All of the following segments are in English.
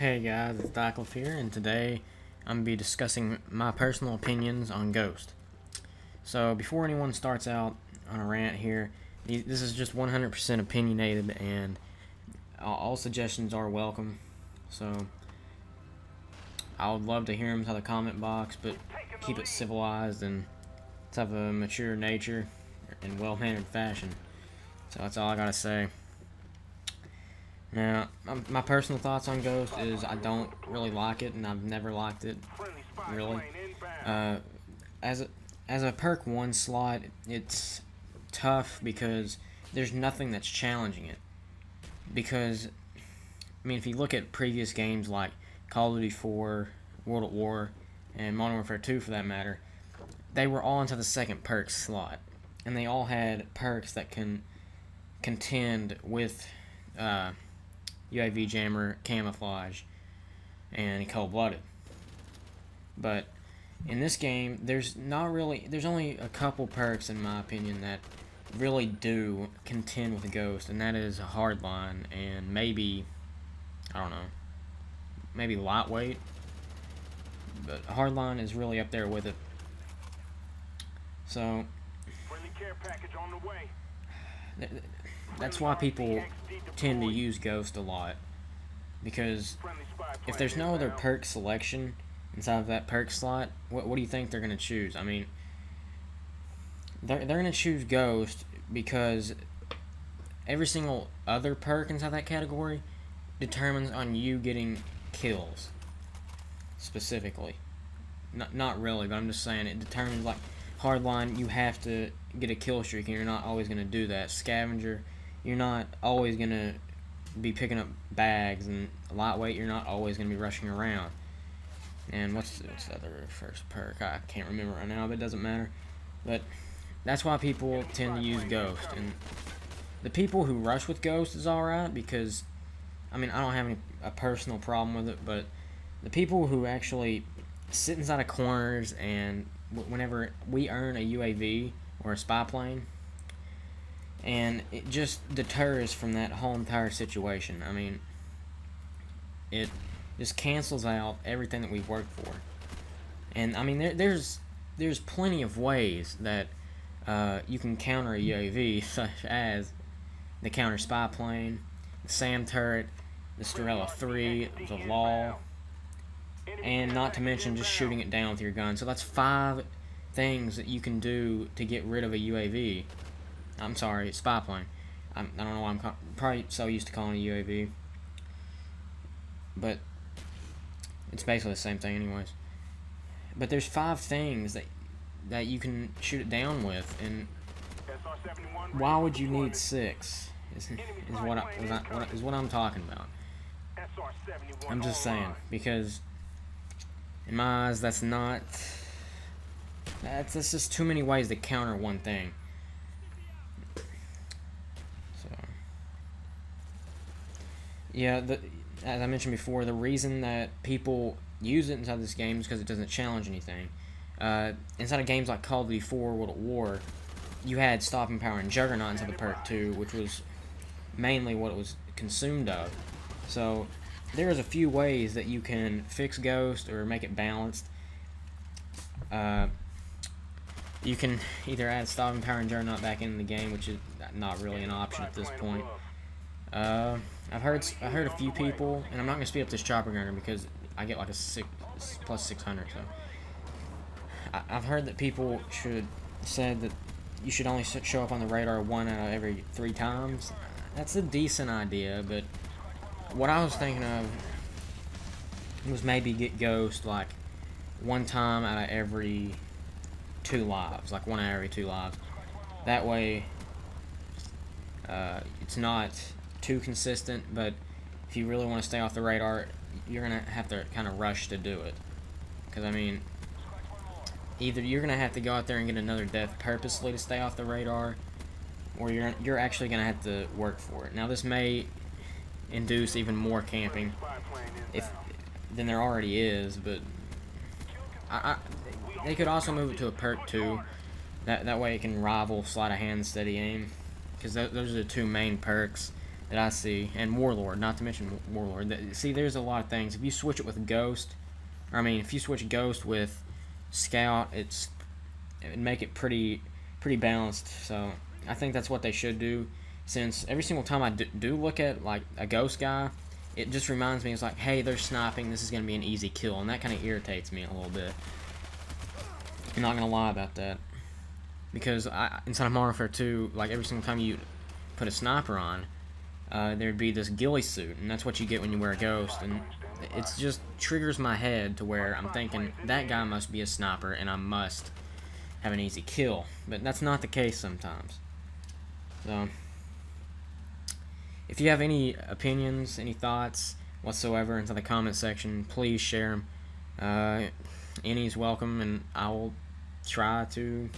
Hey guys, it's Dycliffe here, and today I'm going to be discussing my personal opinions on Ghost. So, before anyone starts out on a rant here, this is just 100% opinionated, and all suggestions are welcome. So, I would love to hear them inside the comment box, but keep it civilized and let's have a mature nature in well-mannered fashion. So, that's all I gotta say. Now, my personal thoughts on Ghost is I don't really like it, and I've never liked it, really. As a perk 1 slot, it's tough because there's nothing that's challenging it. Because, I mean, if you look at previous games like Call of Duty 4, World at War, and Modern Warfare 2 for that matter, they were all into the second perk slot. And they all had perks that can contend with UAV jammer, camouflage, and cold-blooded. But in this game, there's only a couple perks in my opinion that really do contend with a Ghost, and that is hardline and maybe, I don't know, maybe lightweight. But hardline is really up there with it. So that's why people tend to use Ghost a lot, because if there's no other perk selection inside of that perk slot, what do you think they're going to choose? I mean, they're going to choose Ghost because every single other perk inside that category determines on you getting kills, specifically. Not really, but I'm just saying it determines, like, hardline, you have to get a kill streak, and you're not always going to do that. Scavenger, you're not always going to be picking up bags, and lightweight, you're not always going to be rushing around. And what's the other first perk? I can't remember right now, but it doesn't matter. But that's why people tend to use Ghost. And the people who rush with Ghost is alright, because, I mean, I don't have a personal problem with it, but the people who actually sit inside of corners, and whenever we earn a UAV or a spy plane, and it just deters from that whole entire situation. I mean, it just cancels out everything that we've worked for. And I mean, there's plenty of ways that you can counter a UAV, such as the counter spy plane, the SAM turret, the Strela 3, the LAW, and not to mention just shooting it down with your gun. So that's 5 things that you can do to get rid of a UAV. I'm sorry, spy plane. I don't know why I'm probably so used to calling it a UAV, but it's basically the same thing anyways. But there's 5 things that you can shoot it down with, and why would you need 6? Is what I'm talking about. I'm just saying, because in my eyes, that's just too many ways to counter one thing. So, yeah, as I mentioned before, the reason that people use it inside this game is because it doesn't challenge anything. Inside of games like Call of Duty 4, World at War, you had Stopping Power and Juggernaut inside the perk 2, which was mainly what it was consumed of. So there's a few ways that you can fix Ghost or make it balanced. You can either add Stopping Power and Juggernaut back into the game, which is not really an option at this point. I've heard a few people, and I'm not going to speed up this chopper gunner because I get like a plus 600. So I've heard that people said that you should only show up on the radar 1 out of every 3 times. That's a decent idea, but what I was thinking of was maybe get Ghost like 1 time out of every 2 lives, like 1 out of every 2 lives. That way, it's not too consistent, but if you really want to stay off the radar, you're going to have to kind of rush to do it. Because, I mean, either you're going to have to go out there and get another death purposely to stay off the radar, or you're actually going to have to work for it. Now, this may induce even more camping than there already is, but they could also move it to a perk 2. That way it can rival sleight of hand steady aim, because those are the 2 main perks that I see, and Warlord, not to mention Warlord. See, there's a lot of things. If you switch it with Ghost, or I mean, if you switch Ghost with Scout, it'd make it pretty balanced. So I think that's what they should do. Since every single time I do look at like a Ghost guy, it just reminds me, it's like, hey, they're sniping. This is gonna be an easy kill, and that kind of irritates me a little bit. I'm not gonna lie about that, because inside of Modern Warfare 2, like every single time you put a sniper on, there'd be this ghillie suit, and that's what you get when you wear a Ghost, and it just triggers my head to where I'm thinking that guy must be a sniper, and I must have an easy kill, but that's not the case sometimes. So, if you have any opinions, any thoughts whatsoever into the comment section, please share them. Any's welcome, and I will try to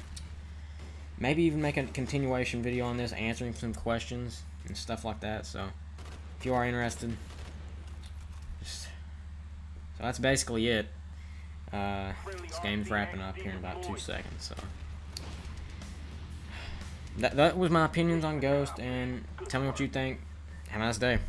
maybe even make a continuation video on this, answering some questions and stuff like that. So if you are interested, so that's basically it. This game's wrapping up here in about 2 seconds. So that was my opinions on Ghost, and tell me what you think. Have a nice day.